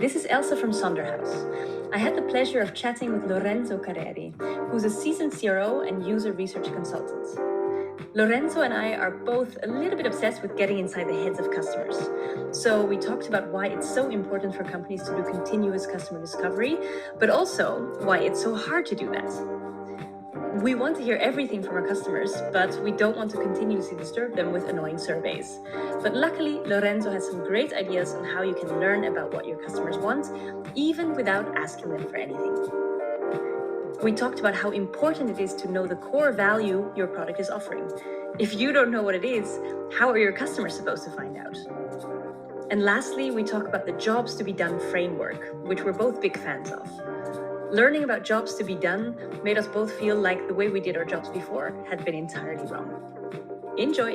This is Elsa from Sonderhaus. I had the pleasure of chatting with Lorenzo Carreri, who's a seasoned CRO and user research consultant. Lorenzo and I are both a little bit obsessed with getting inside the heads of customers. So we talked about why it's so important for companies to do continuous customer discovery, but also why it's so hard to do that. We want to hear everything from our customers, but we don't want to continuously disturb them with annoying surveys. But luckily, Lorenzo has some great ideas on how you can learn about what your customers want, even without asking them for anything. We talked about how important it is to know the core value your product is offering. If you don't know what it is, how are your customers supposed to find out? And lastly, we talk about the jobs to be done framework, which we're both big fans of. Learning about jobs to be done made us both feel like the way we did our jobs before had been entirely wrong. Enjoy!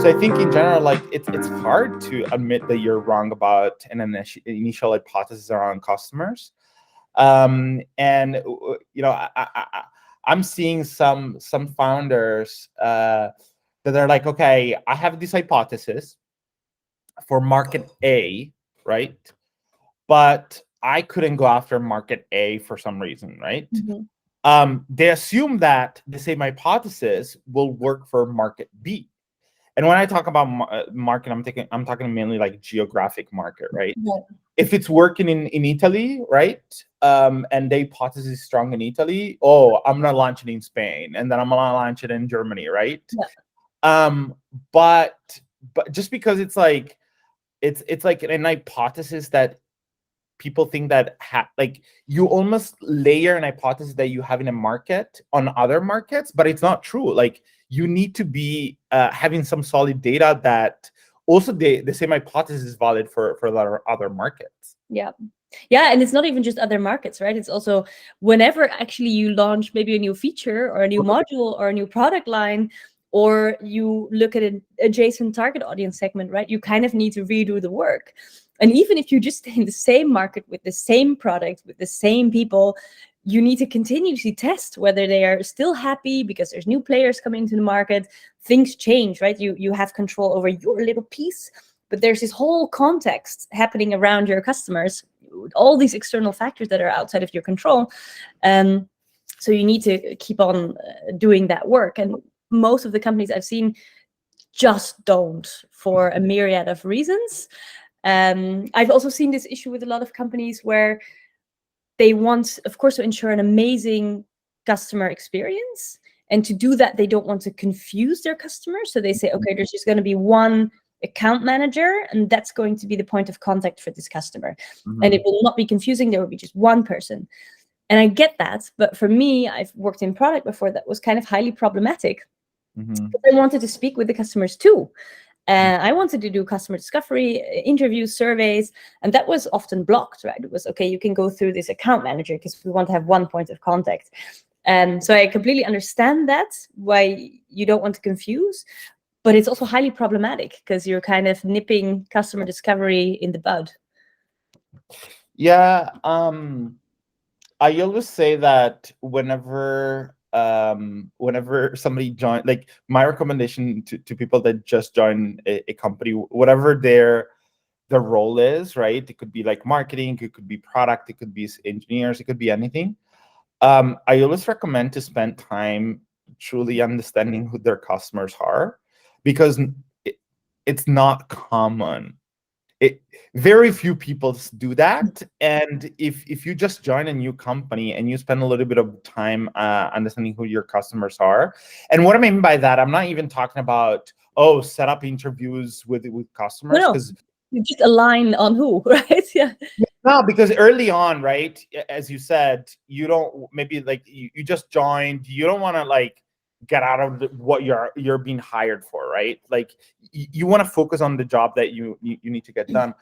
So I think in general, like it's hard to admit that you're wrong about an initial hypothesis around customers. And you know, I'm seeing some founders that are like, okay, I have this hypothesis for market A, right? But I couldn't go after market A for some reason, right? Mm-hmm. They assume that the same hypothesis will work for market B. And when I talk about market, I'm talking mainly like geographic market, right? Yeah. If it's working in Italy, right, and the hypothesis is strong in Italy, oh, I'm gonna launch it in Spain, and then I'm gonna launch it in Germany, right? Yeah. But just because it's like an hypothesis that people think that like you almost layer an hypothesis that you have in a market on other markets, but it's not true. Like you need to be having some solid data that also the same hypothesis is valid for other markets. Yeah. Yeah, and it's not even just other markets, right? It's also whenever actually you launch maybe a new feature or a new module or a new product line, or you look at an adjacent target audience segment, right? You kind of need to redo the work. And even if you just stay in the same market with the same product, with the same people, you need to continuously test whether they are still happy because there's new players coming to the market. Things change, right? You have control over your little piece, but there's this whole context happening around your customers, all these external factors that are outside of your control. So you need to keep on doing that work. And most of the companies I've seen just don't, for a myriad of reasons. I've also seen this issue with a lot of companies where they want, of course, to ensure an amazing customer experience. And to do that, they don't want to confuse their customers. So they say, okay, there's just going to be one account manager, and that's going to be the point of contact for this customer. Mm-hmm. And it will not be confusing. There will be just one person. And I get that. But for me, I've worked in product before that was kind of highly problematic. Mm-hmm. I wanted to speak with the customers too. And I wanted to do customer discovery, interviews, surveys, and that was often blocked, right? It was, okay, you can go through this account manager because we want to have one point of contact. And so I completely understand that, why you don't want to confuse, but it's also highly problematic because you're kind of nipping customer discovery in the bud. Yeah, I always say that whenever somebody join, like my recommendation to people that just join a company, whatever their role is, right? It could be like marketing, it could be product, it could be engineers, it could be anything. I always recommend to spend time truly understanding who their customers are, because it's not common. Very few people do that. And if you just join a new company and you spend a little bit of time understanding who your customers are, and what I mean by that, I'm not even talking about, set up interviews with customers, because you just align on who, right? Yeah. No, because early on, right, as you said, you don't, maybe like you just joined, you don't want to like get out of what you're being hired for, right? Like you want to focus on the job that you need to get done.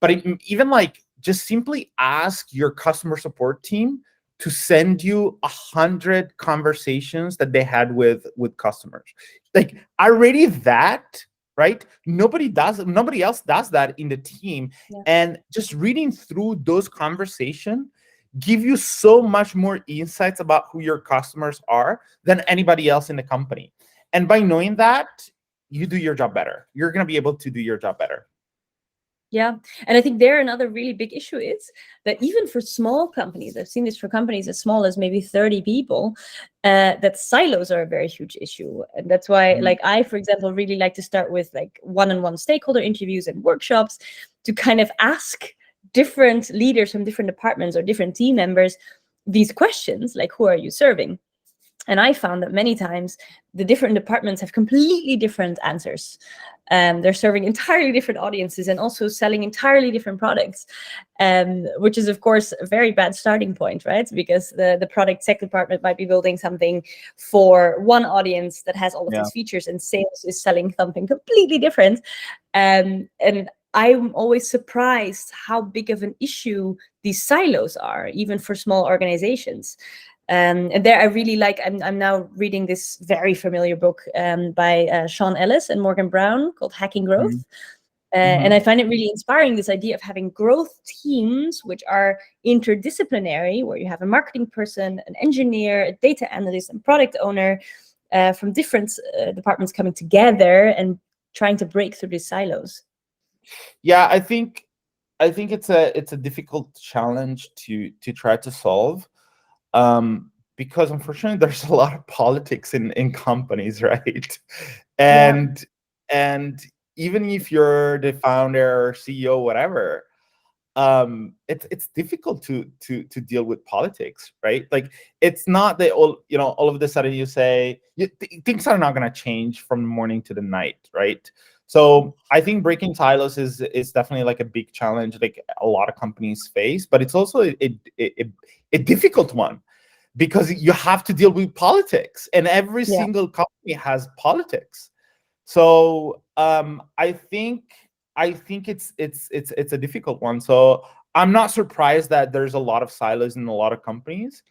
But even like just simply ask your customer support team to send you 100 conversations that they had with customers. Like already that, right? Nobody else does that in the team. Yeah. And just reading through those conversations, give you so much more insights about who your customers are than anybody else in the company. And by knowing that, you do your job better. You're going to be able to do your job better. Yeah. And I think there another really big issue is that even for small companies, I've seen this for companies as small as maybe 30 people, that silos are a very huge issue. And that's why, like, I, for example, really like to start with like one-on-one stakeholder interviews and workshops to kind of ask different leaders from different departments or different team members these questions, like, who are you serving? And I found that many times the different departments have completely different answers. They're serving entirely different audiences and also selling entirely different products, which is, of course, a very bad starting point, right? Because the product tech department might be building something for one audience that has all of these features, and sales is selling something completely different. And I'm always surprised how big of an issue these silos are, even for small organizations. And there I really like, I'm now reading this very familiar book by Sean Ellis and Morgan Brown called Hacking Growth. And I find it really inspiring, this idea of having growth teams, which are interdisciplinary, where you have a marketing person, an engineer, a data analyst, and product owner from different departments coming together and trying to break through these silos. Yeah, I think it's a difficult challenge to try to solve. Because unfortunately there's a lot of politics in companies, right? And even if you're the founder or CEO, whatever, it's difficult to deal with politics, right? Like, it's not that all of a sudden you say things are not going to change from the morning to the night, right? So I think breaking silos is definitely like a big challenge, like a lot of companies face, but it's also a difficult one, because you have to deal with politics, and every single company has politics. So I think it's a difficult one. So I'm not surprised that there's a lot of silos in a lot of companies.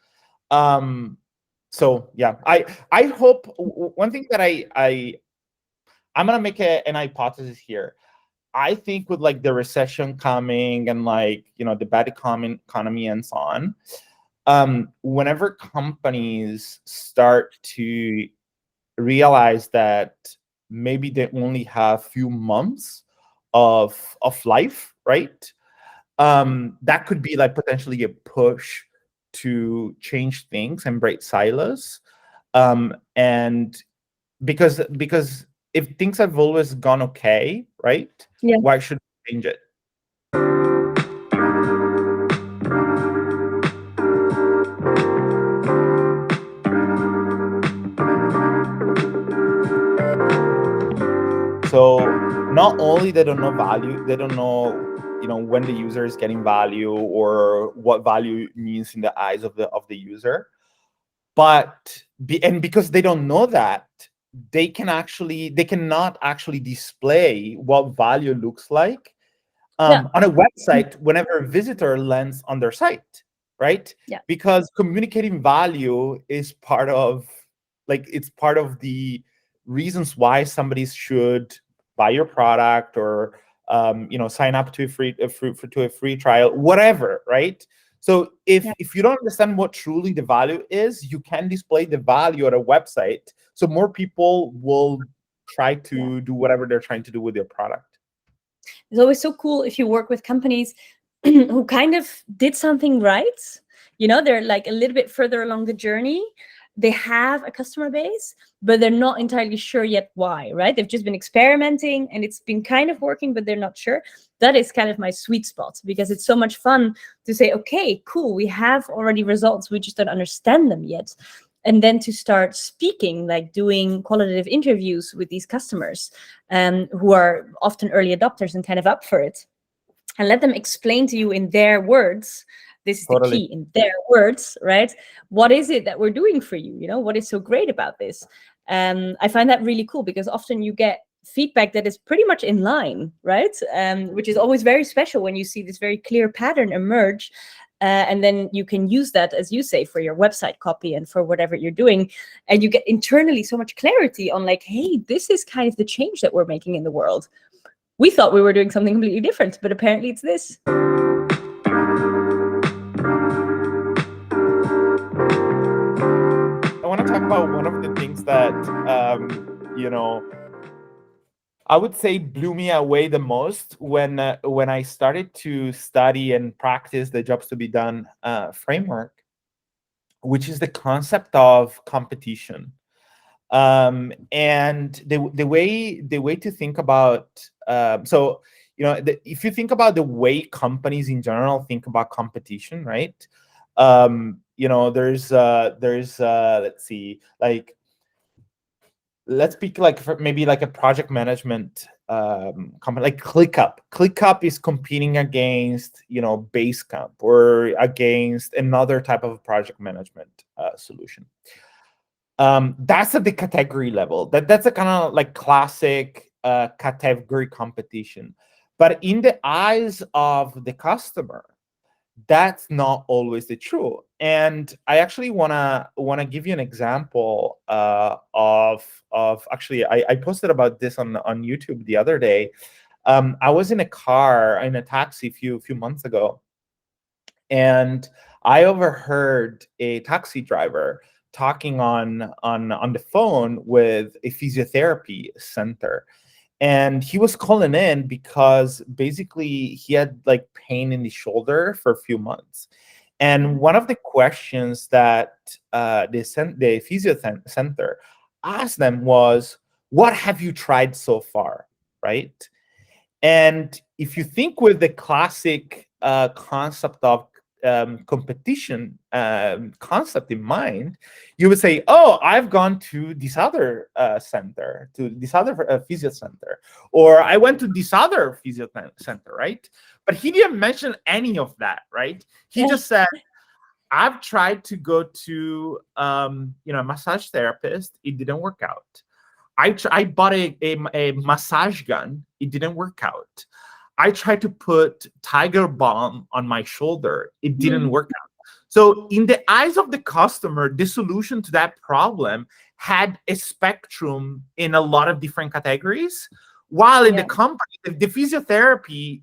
So yeah, I hope one thing that I'm gonna make an hypothesis here. I think with like the recession coming and like the bad economy and so on, whenever companies start to realize that maybe they only have few months of life, right? That could be like potentially a push to change things and break silos. And because if things have always gone okay, right? Why should we change it? So not only they don't know value, they don't know, when the user is getting value or what value means in the eyes of the user, but because they don't know that, they cannot actually display what value looks like on a website whenever a visitor lands on their site, right? Because communicating value is part of the reasons why somebody should buy your product or sign up to a free trial, whatever, right? So if you don't understand what truly the value is, you can display the value at a website, so more people will try to do whatever they're trying to do with your product. It's always so cool if you work with companies who kind of did something right. They're like a little bit further along the journey. They have a customer base, but they're not entirely sure yet why, right? They've just been experimenting and it's been kind of working, but they're not sure. That is kind of my sweet spot, because it's so much fun to say, okay, cool, we have already results, we just don't understand them yet. And then to start speaking, like doing qualitative interviews with these customers who are often early adopters and kind of up for it, and let them explain to you in their words. This is the key, in their words, right? What is it that we're doing for you? What is so great about this? I find that really cool, because often you get feedback that is pretty much in line, right? Which is always very special when you see this very clear pattern emerge. And then you can use that, as you say, for your website copy and for whatever you're doing. And you get internally so much clarity on like, hey, this is kind of the change that we're making in the world. We thought we were doing something completely different, but apparently it's this. about one of the things that I would say blew me away the most when I started to study and practice the jobs to be done framework, which is the concept of competition. And the way to think about if you think about the way companies in general think about competition, right? There's let's see, like, let's speak like maybe like a project management company like ClickUp. ClickUp is competing against Basecamp or against another type of project management solution. That's at the category level. That's a kind of like classic category competition. But in the eyes of the customer, that's not always the truth. And I actually wanna give you an example of actually I posted about this on YouTube the other day. I was in a taxi a few months ago, and I overheard a taxi driver talking on the phone with a physiotherapy center. And he was calling in because basically he had like pain in the shoulder for a few months. And one of the questions that the physio center asked them was, "What have you tried so far?" Right? And if you think with the classic concept of competition concept in mind, you would say, "Oh, I've gone to this other center, to this other physio center, or I went to this other physio center," right? But he didn't mention any of that, right? He just said, "I've tried to go to a massage therapist. It didn't work out. I bought a massage gun. It didn't work out. I tried to put Tiger Balm on my shoulder. It didn't work out." So in the eyes of the customer, the solution to that problem had a spectrum in a lot of different categories, while in the company, the physiotherapy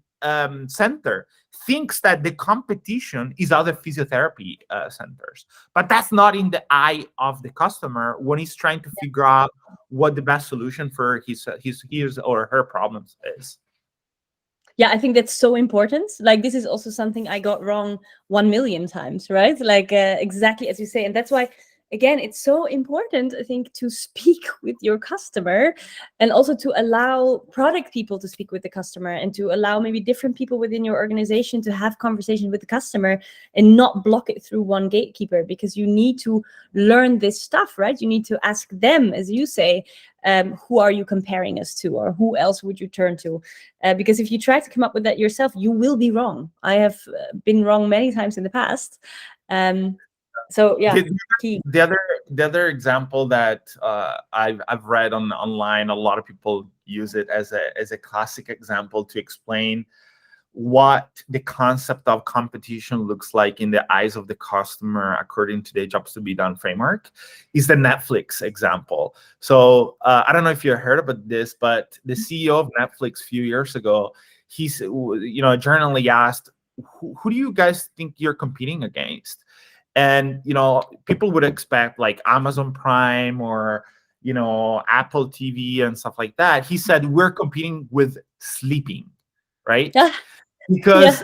center thinks that the competition is other physiotherapy centers. But that's not in the eye of the customer when he's trying to figure out what the best solution for his or her problems is. Yeah, I think that's so important. Like, this is also something I got wrong 1 million times, right? Like, exactly as you say. And that's why, again, it's so important, I think, to speak with your customer, and also to allow product people to speak with the customer, and to allow maybe different people within your organization to have conversation with the customer, and not block it through one gatekeeper, because you need to learn this stuff, right? You need to ask them, as you say, who are you comparing us to, or who else would you turn to? Because if you try to come up with that yourself, you will be wrong. I have been wrong many times in the past. So yeah, key. The other example that I've read online, a lot of people use it as a classic example to explain what the concept of competition looks like in the eyes of the customer according to the jobs to be done framework, is the Netflix example. So I don't know if you heard about this, but the CEO of Netflix a few years ago, he's a journalist asked, who do you guys think you're competing against? And people would expect like Amazon Prime or Apple TV and stuff like that. He said, "We're competing with sleeping," right? Because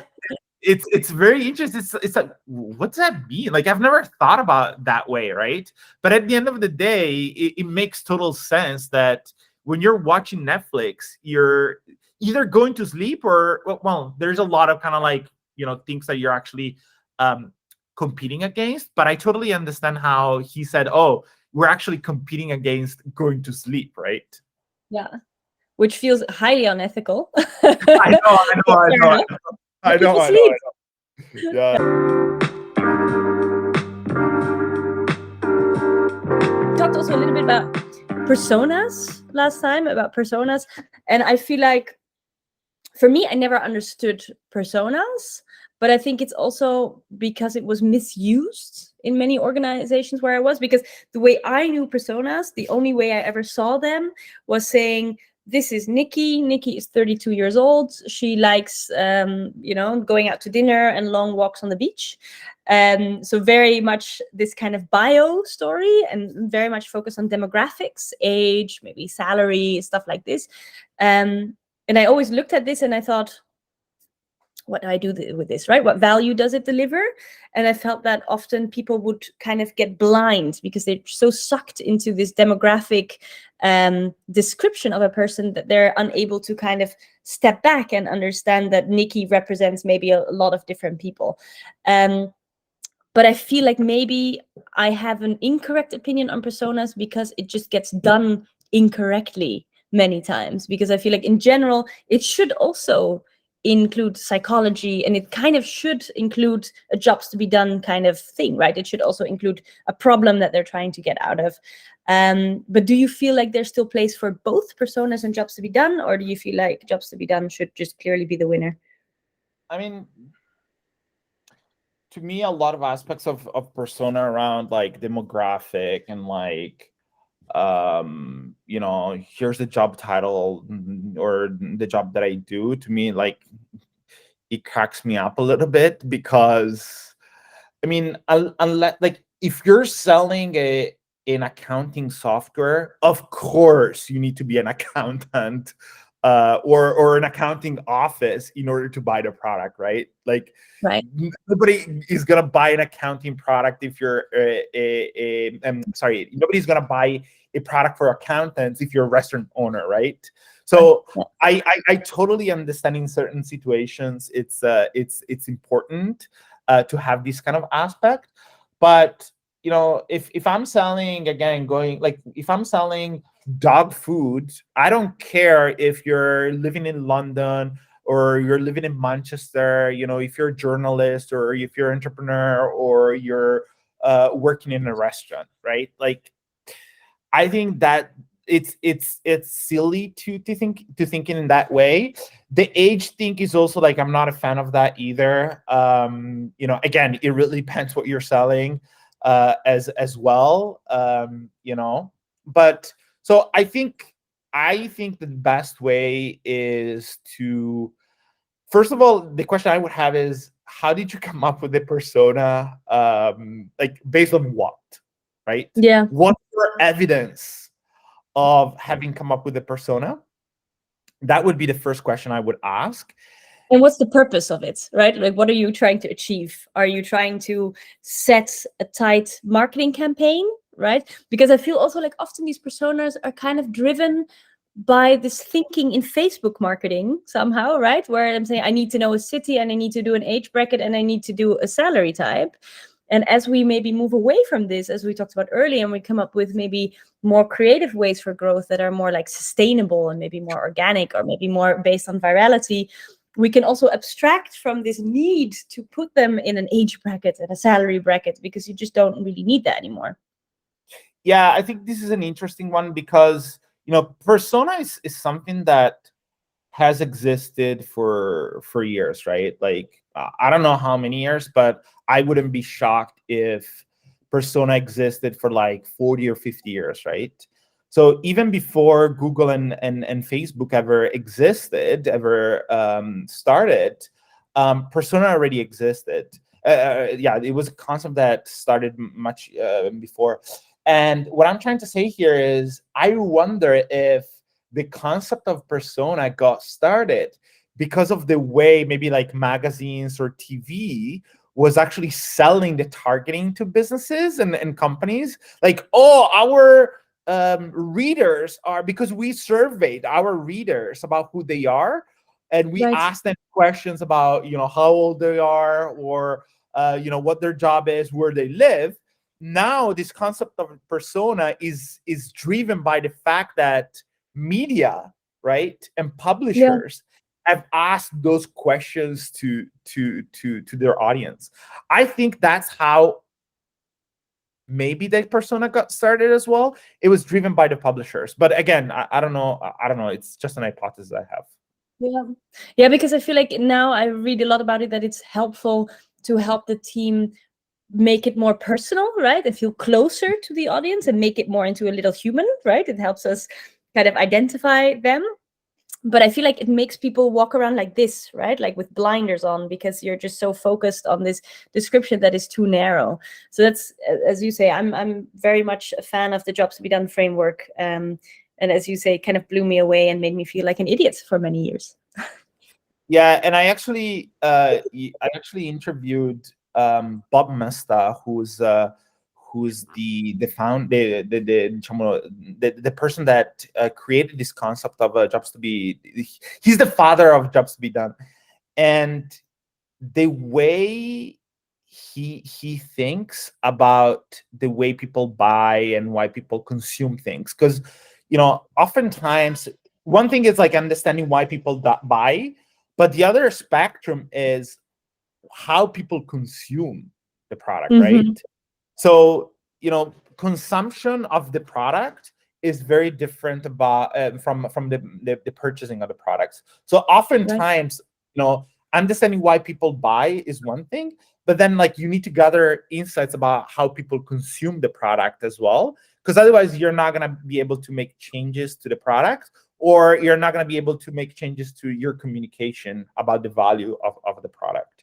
it's very interesting. It's like, what's that mean? Like, I've never thought about it that way, right? But at the end of the day, it makes total sense that when you're watching Netflix, you're either going to sleep or, well, there's a lot of kind of like things that you're actually competing against. But I totally understand how he said, "Oh, we're actually competing against going to sleep," right? Yeah. Which feels highly unethical. I know. Yeah. Talked also a little bit about personas last time, and I feel like, for me, I never understood personas, but I think it's also because it was misused in many organizations where I was, because the way I knew personas, the only way I ever saw them was saying, this is Nikki. Nikki is 32 years old. She likes, going out to dinner and long walks on the beach. So very much this kind of bio story, and very much focused on demographics, age, maybe salary, stuff like this. And I always looked at this and I thought, what do I do with this, right? What value does it deliver? And I felt that often people would kind of get blind because they're so sucked into this demographic description of a person that they're unable to kind of step back and understand that Nikki represents maybe a lot of different people. But I feel like maybe I have an incorrect opinion on personas because it just gets done incorrectly many times. Because I feel like in general, it should also include psychology, and it kind of should include a jobs to be done kind of thing, right? It should also include a problem that they're trying to get out of. But do you feel like there's still place for both personas and jobs to be done, or do you feel like jobs to be done should just clearly be the winner? I mean, to me, a lot of aspects of persona around like demographic and like here's the job title or the job that I do, to me, like, it cracks me up a little bit, because I mean, unless, like, if you're selling an accounting software, of course you need to be an accountant or an accounting office in order to buy the product, right? Like, right, nobody is gonna buy an accounting product if you're nobody's gonna buy a product for accountants if you're a restaurant owner, right? So I totally understand in certain situations it's important to have this kind of aspect, but if I'm selling, again, if I'm selling dog food, I don't care if you're living in London or you're living in Manchester, if you're a journalist or if you're an entrepreneur or you're working in a restaurant, right? Like, I think that it's silly to think in that way. The age thing is also, like, I'm not a fan of that either. Again, it really depends what you're selling as well. But so I think the best way is to, first of all, the question I would have is, how did you come up with the persona? Like, based on what, right? yeah. What's your evidence of having come up with a persona? That would be the first question I would ask. And what's the purpose of it, right? Like, what are you trying to achieve? Are you trying to set a tight marketing campaign, right? Because I feel also like often these personas are kind of driven by this thinking in Facebook marketing somehow, right? Where I'm saying I need to know a city and I need to do an age bracket and I need to do a salary type. And as we maybe move away from this, as we talked about earlier, and we come up with maybe more creative ways for growth that are more like sustainable and maybe more organic or maybe more based on virality, we can also abstract from this need to put them in an age bracket and a salary bracket, because you just don't really need that anymore. Yeah, I think this is an interesting one, because persona is something that has existed for years, right? Like, I don't know how many years, but I wouldn't be shocked if persona existed for like 40 or 50 years, right? So even before Google and Facebook ever existed, started, persona already existed. Yeah, it was a concept that started much before. And what I'm trying to say here is, I wonder if the concept of persona got started because of the way maybe like magazines or TV was actually selling the targeting to businesses and companies. Like, oh, our readers are, because we surveyed our readers about who they are, and we asked them questions about how old they are, or what their job is, where they live. Now this concept of persona is driven by the fact that media, right, and publishers have asked those questions to their audience. I think that's how maybe the persona got started as well. It was driven by the publishers, but again, I don't know. It's just an hypothesis I have. Yeah, because I feel like now I read a lot about it, that it's helpful to help the team make it more personal, right, and feel closer to the audience and make it more into a little human, right? It helps us kind of identify them. But I feel like it makes people walk around like this, right? Like with blinders on, because you're just so focused on this description that is too narrow. So that's, as you say, I'm very much a fan of the Jobs to Be Done framework. And as you say, kind of blew me away and made me feel like an idiot for many years. Yeah, and I actually interviewed Bob Mesta, who's the person that created this concept of jobs to be. He's the father of Jobs to Be Done, and the way he thinks about the way people buy and why people consume things, because oftentimes one thing is like understanding why people buy, but the other spectrum is how people consume the product, right? So, consumption of the product is very different from the purchasing of the products. So oftentimes, understanding why people buy is one thing, but then like you need to gather insights about how people consume the product as well, because otherwise you're not going to be able to make changes to the product, or you're not going to be able to make changes to your communication about the value of the product.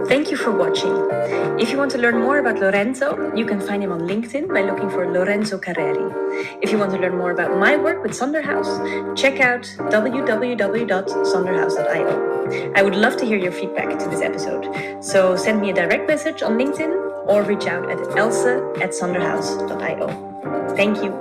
Thank you for watching. If you want to learn more about Lorenzo, you can find him on LinkedIn by looking for Lorenzo Carreri. If you want to learn more about my work with Sonderhaus, check out www.sonderhaus.io. I would love to hear your feedback to this episode, so send me a direct message on LinkedIn or reach out at else@sonderhaus.io. Thank you.